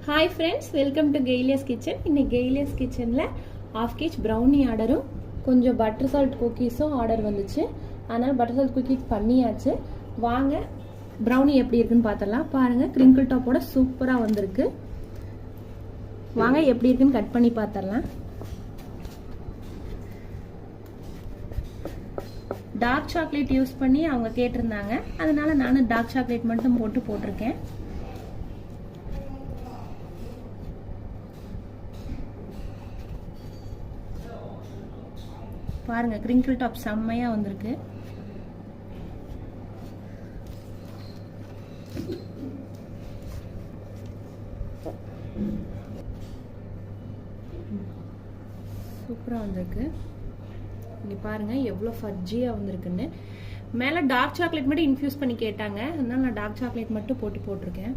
Hi friends, welcome to Gailia's Kitchen. In Gailia's Kitchen la half kg brownie ஆர்டரும் கொஞ்சம் butter salt cookiesம் order வந்துச்சு. அதனால butter salt cookies பண்ணியாச்சு. வாங்க brownie எப்படி இருக்குன்னு பார்த்தலாம். பாருங்க crinkle top ஓட சூப்பரா வந்திருக்கு. வாங்க எப்படி இருக்குன்னு கட் பண்ணி பார்த்தலாம். டார்க் சாக்லேட் யூஸ் பண்ணி அவங்க கேட்டிருந்தாங்க. அதனால நான் டார்க் சாக்லேட் மட்டும் போட்டிருக்கேன். பாருங்க கிரிங்கிள் டாப் செம்மையா வந்திருக்கு. சூப்பரா வந்திருக்கு. இங்க பாருங்க எவ்வளவு ஃபஜ்ஜியா வந்திருக்குன்னு. மேல டார்க் சாக்லேட் மட்டும் இன்ஃபியூஸ் பண்ணி கேட்டாங்க. அதனால நான் டார்க் சாக்லேட் மட்டும் போட்டிருக்கேன்.